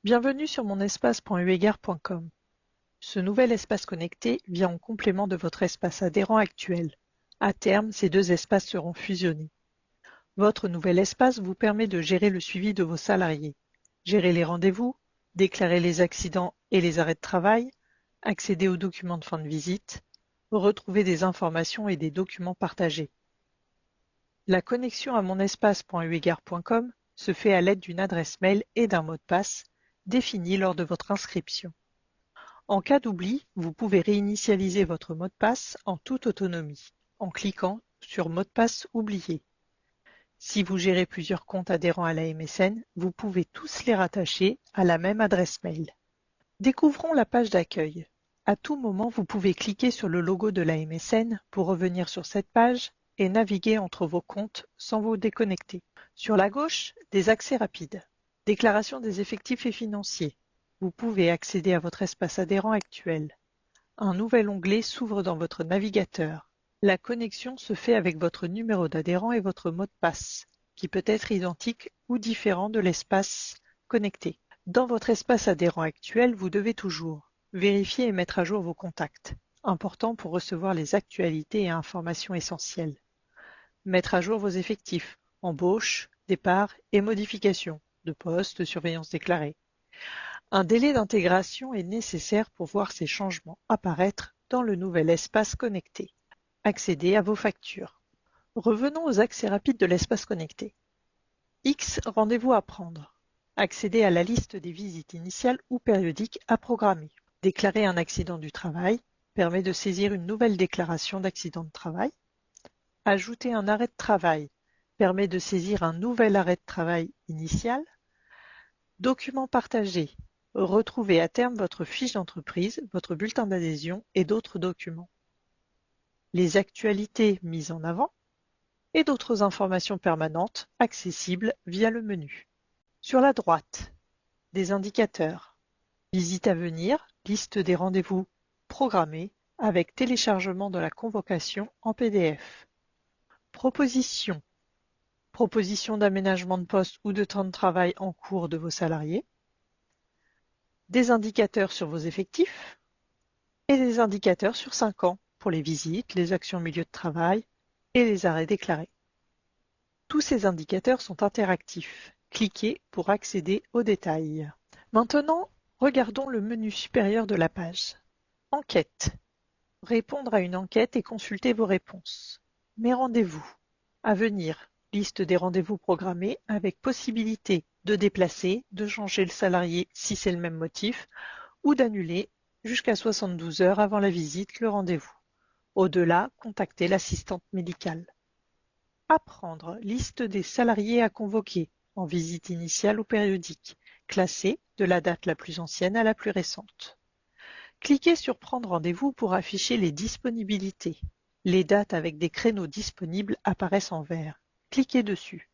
Bienvenue sur monespace.uegard.com. Ce nouvel espace connecté vient en complément de votre espace adhérent actuel. À terme, ces deux espaces seront fusionnés. Votre nouvel espace vous permet de gérer le suivi de vos salariés, gérer les rendez-vous, déclarer les accidents et les arrêts de travail, accéder aux documents de fin de visite, retrouver des informations et des documents partagés. La connexion à monespace.uegard.com se fait à l'aide d'une adresse mail et d'un mot de passe défini lors de votre inscription. En cas d'oubli, vous pouvez réinitialiser votre mot de passe en toute autonomie, en cliquant sur Mot de passe oublié. Si vous gérez plusieurs comptes adhérents à la MSN, vous pouvez tous les rattacher à la même adresse mail. Découvrons la page d'accueil. À tout moment, vous pouvez cliquer sur le logo de la MSN pour revenir sur cette page et naviguer entre vos comptes sans vous déconnecter. Sur la gauche, des accès rapides. Déclaration des effectifs et financiers. Vous pouvez accéder à votre espace adhérent actuel. Un nouvel onglet s'ouvre dans votre navigateur. La connexion se fait avec votre numéro d'adhérent et votre mot de passe, qui peut être identique ou différent de l'espace connecté. Dans votre espace adhérent actuel, vous devez toujours vérifier et mettre à jour vos contacts, important pour recevoir les actualités et informations essentielles. Mettre à jour vos effectifs, embauche, départ et modification de poste, surveillance déclarée. Un délai d'intégration est nécessaire pour voir ces changements apparaître dans le nouvel espace connecté. Accéder à vos factures. Revenons aux accès rapides de l'espace connecté. X rendez-vous à prendre. Accéder à la liste des visites initiales ou périodiques à programmer. Déclarer un accident du travail permet de saisir une nouvelle déclaration d'accident de travail. Ajouter un arrêt de travail permet de saisir un nouvel arrêt de travail initial. Documents partagés. Retrouvez à terme votre fiche d'entreprise, votre bulletin d'adhésion et d'autres documents. Les actualités mises en avant et d'autres informations permanentes accessibles via le menu. Sur la droite, des indicateurs. Visite à venir, liste des rendez-vous programmés avec téléchargement de la convocation en PDF. Propositions. Propositions d'aménagement de poste ou de temps de travail en cours de vos salariés. Des indicateurs sur vos effectifs et des indicateurs sur 5 ans pour les visites, les actions au milieu de travail et les arrêts déclarés. Tous ces indicateurs sont interactifs. Cliquez pour accéder aux détails. Maintenant, regardons le menu supérieur de la page. Enquête. Répondre à une enquête et consulter vos réponses. Mes rendez-vous. À venir. Liste des rendez-vous programmés avec possibilité de déplacer, de changer le salarié si c'est le même motif, ou d'annuler jusqu'à 72 heures avant la visite le rendez-vous. Au-delà, contactez l'assistante médicale. Apprendre. Liste des salariés à convoquer, en visite initiale ou périodique, classée de la date la plus ancienne à la plus récente. Cliquez sur Prendre rendez-vous pour afficher les disponibilités. Les dates avec des créneaux disponibles apparaissent en vert. Cliquez dessus.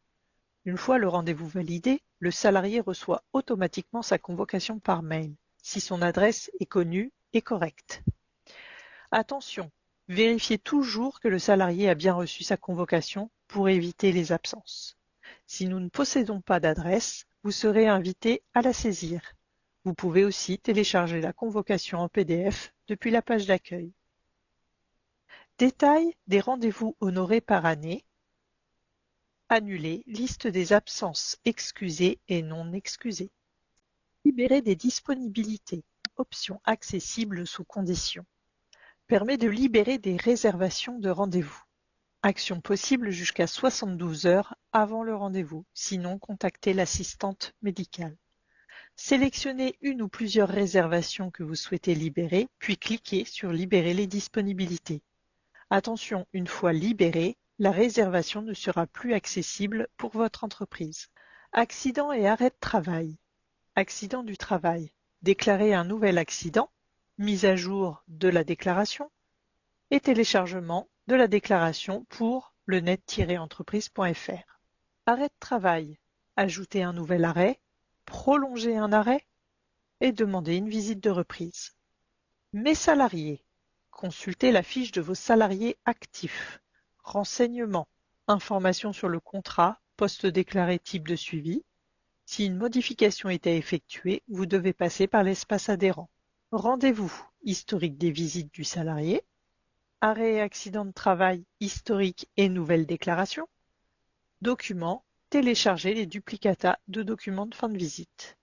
Une fois le rendez-vous validé, le salarié reçoit automatiquement sa convocation par mail, si son adresse est connue et correcte. Attention, vérifiez toujours que le salarié a bien reçu sa convocation pour éviter les absences. Si nous ne possédons pas d'adresse, vous serez invité à la saisir. Vous pouvez aussi télécharger la convocation en PDF depuis la page d'accueil. Détail des rendez-vous honorés par année. Annuler, liste des absences excusées et non excusées. Libérer des disponibilités, option accessible sous conditions. Permet de libérer des réservations de rendez-vous. Action possible jusqu'à 72 heures avant le rendez-vous, sinon contactez l'assistante médicale. Sélectionnez une ou plusieurs réservations que vous souhaitez libérer, puis cliquez sur Libérer les disponibilités. Attention, une fois libérée, la réservation ne sera plus accessible pour votre entreprise. Accident et arrêt de travail. Accident du travail. Déclarer un nouvel accident, mise à jour de la déclaration et téléchargement de la déclaration pour le net-entreprise.fr. Arrêt de travail. Ajouter un nouvel arrêt, prolonger un arrêt et demander une visite de reprise. Mes salariés. Consultez la fiche de vos salariés actifs. Renseignements. Informations sur le contrat, poste déclaré type de suivi. Si une modification est à effectuer, vous devez passer par l'espace adhérent. Rendez-vous, historique des visites du salarié, arrêt et accident de travail, historique et nouvelle déclaration, documents, télécharger les duplicata de documents de fin de visite.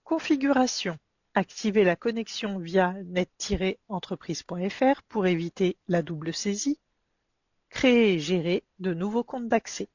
Configuration, activer la connexion via net-entreprise.fr pour éviter la double saisie. Créer et gérer de nouveaux comptes d'accès.